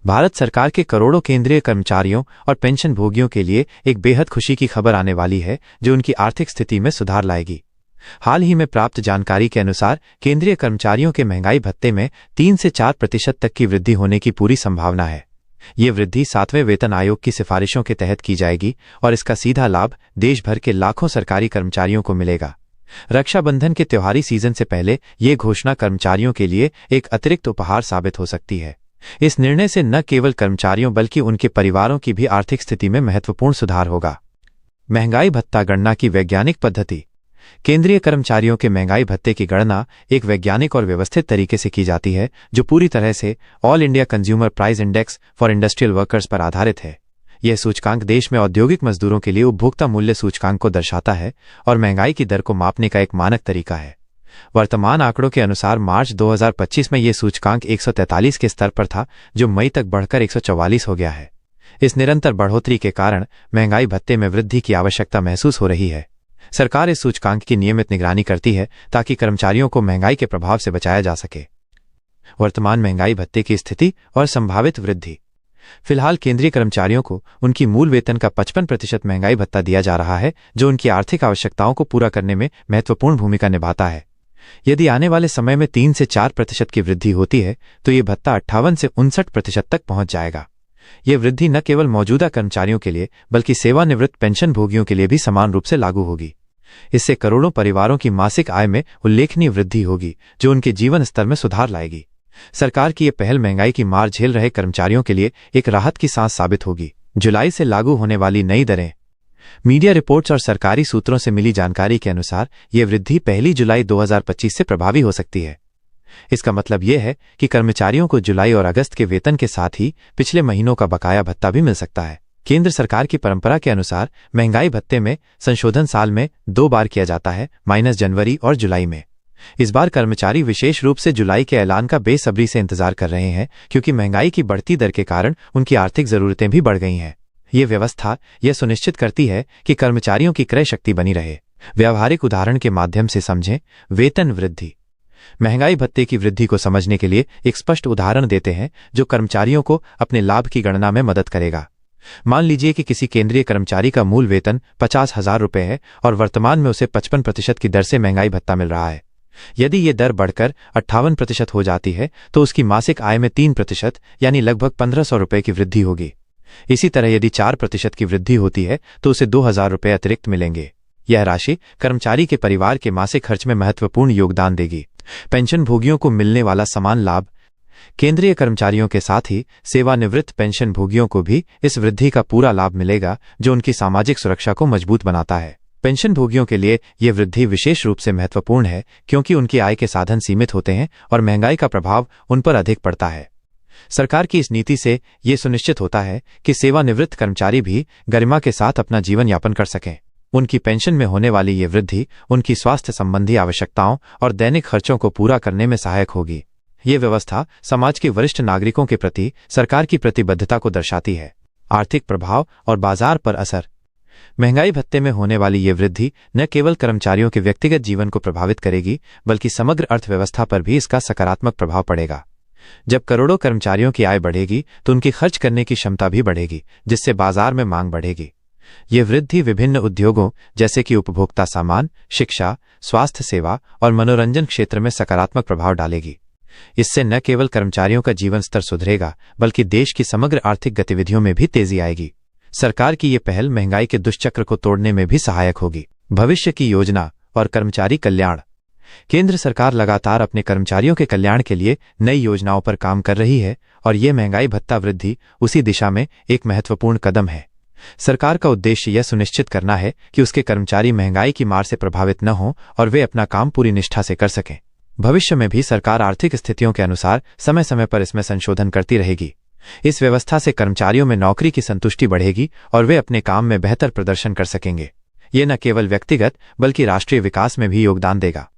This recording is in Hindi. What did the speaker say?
भारत सरकार के करोड़ों केंद्रीय कर्मचारियों और पेंशन भोगियों के लिए एक बेहद खुशी की खबर आने वाली है जो उनकी आर्थिक स्थिति में सुधार लाएगी। हाल ही में प्राप्त जानकारी के अनुसार केंद्रीय कर्मचारियों के महंगाई भत्ते में 3 से 4% तक की वृद्धि होने की पूरी संभावना है। ये वृद्धि 7वें वेतन आयोग की सिफारिशों के तहत की जाएगी और इसका सीधा लाभ देश भर के लाखों सरकारी कर्मचारियों को मिलेगा। रक्षाबंधन के त्योहारी सीजन से पहले ये घोषणा कर्मचारियों के लिए एक अतिरिक्त उपहार साबित हो सकती है। इस निर्णय से न केवल कर्मचारियों बल्कि उनके परिवारों की भी आर्थिक स्थिति में महत्वपूर्ण सुधार होगा। महंगाई भत्ता गणना की वैज्ञानिक पद्धति। केंद्रीय कर्मचारियों के महंगाई भत्ते की गणना एक वैज्ञानिक और व्यवस्थित तरीके से की जाती है जो पूरी तरह से all India consumer price index for industrial workers पर आधारित है। यह सूचकांक देश में औद्योगिक मजदूरों के लिए उपभोक्ता मूल्य सूचकांक को दर्शाता है और महंगाई की दर को मापने का एक मानक तरीका है। वर्तमान आंकड़ों के अनुसार मार्च 2025 में यह सूचकांक 143 के स्तर पर था जो मई तक बढ़कर 144 हो गया है। इस निरंतर बढ़ोतरी के कारण महंगाई भत्ते में वृद्धि की आवश्यकता महसूस हो रही है। सरकार इस सूचकांक की नियमित निगरानी करती है ताकि कर्मचारियों को महंगाई के प्रभाव से बचाया जा सके। वर्तमान महंगाई भत्ते की स्थिति और संभावित वृद्धि। फिलहाल केंद्रीय कर्मचारियों को उनकी मूल वेतन का 55% महंगाई भत्ता दिया जा रहा है जो उनकी आर्थिक आवश्यकताओं को पूरा करने में महत्वपूर्ण भूमिका निभाता है। यदि आने वाले समय में 3 से 4% की वृद्धि होती है तो ये भत्ता 58 से 59% तक पहुंच जाएगा। यह वृद्धि न केवल मौजूदा कर्मचारियों के लिए बल्कि सेवानिवृत्त पेंशन भोगियों के लिए भी समान रूप से लागू होगी। इससे करोड़ों परिवारों की मासिक आय में उल्लेखनीय वृद्धि होगी जो उनके जीवन स्तर में सुधार लाएगी। सरकार की यह पहल महंगाई की मार झेल रहे कर्मचारियों के लिए एक राहत की सांस साबित होगी। जुलाई से लागू होने वाली नई दरें। मीडिया रिपोर्ट्स और सरकारी सूत्रों से मिली जानकारी के अनुसार यह वृद्धि 1 जुलाई 2025 से प्रभावी हो सकती है। इसका मतलब यह है कि कर्मचारियों को जुलाई और अगस्त के वेतन के साथ ही पिछले महीनों का बकाया भत्ता भी मिल सकता है। केंद्र सरकार की परंपरा के अनुसार महंगाई भत्ते में संशोधन साल में 2 बार किया जाता है, जनवरी और जुलाई में। इस बार कर्मचारी विशेष रूप से जुलाई के ऐलान का बेसब्री से इंतजार कर रहे हैं क्योंकि महंगाई की बढ़ती दर के कारण उनकी आर्थिक जरूरतें भी बढ़ गई हैं। ये व्यवस्था यह सुनिश्चित करती है कि कर्मचारियों की क्रय शक्ति बनी रहे। व्यावहारिक उदाहरण के माध्यम से समझें। वेतन वृद्धि। महंगाई भत्ते की वृद्धि को समझने के लिए एक स्पष्ट उदाहरण देते हैं जो कर्मचारियों को अपने लाभ की गणना में मदद करेगा। मान लीजिए कि किसी केंद्रीय कर्मचारी का मूल वेतन 50,000 रुपये है और वर्तमान में उसे 55% की दर से महंगाई भत्ता मिल रहा है। यदि ये दर बढ़कर 58% हो जाती है तो उसकी मासिक आय में 3% यानी लगभग 1,500 रुपये की वृद्धि होगी। इसी तरह यदि 4% की वृद्धि होती है तो उसे 2,000 रुपये अतिरिक्त मिलेंगे। यह राशि कर्मचारी के परिवार के मासिक खर्च में महत्वपूर्ण योगदान देगी। पेंशन भोगियों को मिलने वाला समान लाभ। केंद्रीय कर्मचारियों के साथ ही सेवानिवृत्त पेंशन भोगियों को भी इस वृद्धि का पूरा लाभ मिलेगा जो उनकी सामाजिक सुरक्षा को मजबूत बनाता है। पेंशन भोगियों के लिए यह वृद्धि विशेष रूप से महत्वपूर्ण है क्योंकि उनकी आय के साधन सीमित होते हैं और महंगाई का प्रभाव उन पर अधिक पड़ता है। सरकार की इस नीति से यह सुनिश्चित होता है कि सेवानिवृत्त कर्मचारी भी गरिमा के साथ अपना जीवन यापन कर सकें। उनकी पेंशन में होने वाली ये वृद्धि उनकी स्वास्थ्य संबंधी आवश्यकताओं और दैनिक खर्चों को पूरा करने में सहायक होगी। ये व्यवस्था समाज के वरिष्ठ नागरिकों के प्रति सरकार की प्रतिबद्धता को दर्शाती है। आर्थिक प्रभाव और बाजार पर असर। महंगाई भत्ते में होने वाली ये वृद्धि न केवल कर्मचारियों के व्यक्तिगत जीवन को प्रभावित करेगी बल्कि समग्र अर्थव्यवस्था पर भी इसका सकारात्मक प्रभाव पड़ेगा। जब करोड़ों कर्मचारियों की आय बढ़ेगी तो उनकी खर्च करने की क्षमता भी बढ़ेगी जिससे बाजार में मांग बढ़ेगी। यह वृद्धि विभिन्न उद्योगों जैसे कि उपभोक्ता सामान, शिक्षा, स्वास्थ्य सेवा और मनोरंजन क्षेत्र में सकारात्मक प्रभाव डालेगी। इससे न केवल कर्मचारियों का जीवन स्तर सुधरेगा बल्कि देश की समग्र आर्थिक गतिविधियों में भी तेजी आएगी। सरकार की ये पहल महंगाई के दुष्चक्र को तोड़ने में भी सहायक होगी। भविष्य की योजना और कर्मचारी कल्याण। केंद्र सरकार लगातार अपने कर्मचारियों के कल्याण के लिए नई योजनाओं पर काम कर रही है और ये महंगाई भत्ता वृद्धि उसी दिशा में एक महत्वपूर्ण कदम है। सरकार का उद्देश्य यह सुनिश्चित करना है कि उसके कर्मचारी महंगाई की मार से प्रभावित न हों और वे अपना काम पूरी निष्ठा से कर सकें। भविष्य में भी सरकार आर्थिक स्थितियों के अनुसार समय समय पर इसमें संशोधन करती रहेगी। इस व्यवस्था से कर्मचारियों में नौकरी की संतुष्टि बढ़ेगी और वे अपने काम में बेहतर प्रदर्शन कर सकेंगे। ये न केवल व्यक्तिगत बल्कि राष्ट्रीय विकास में भी योगदान देगा।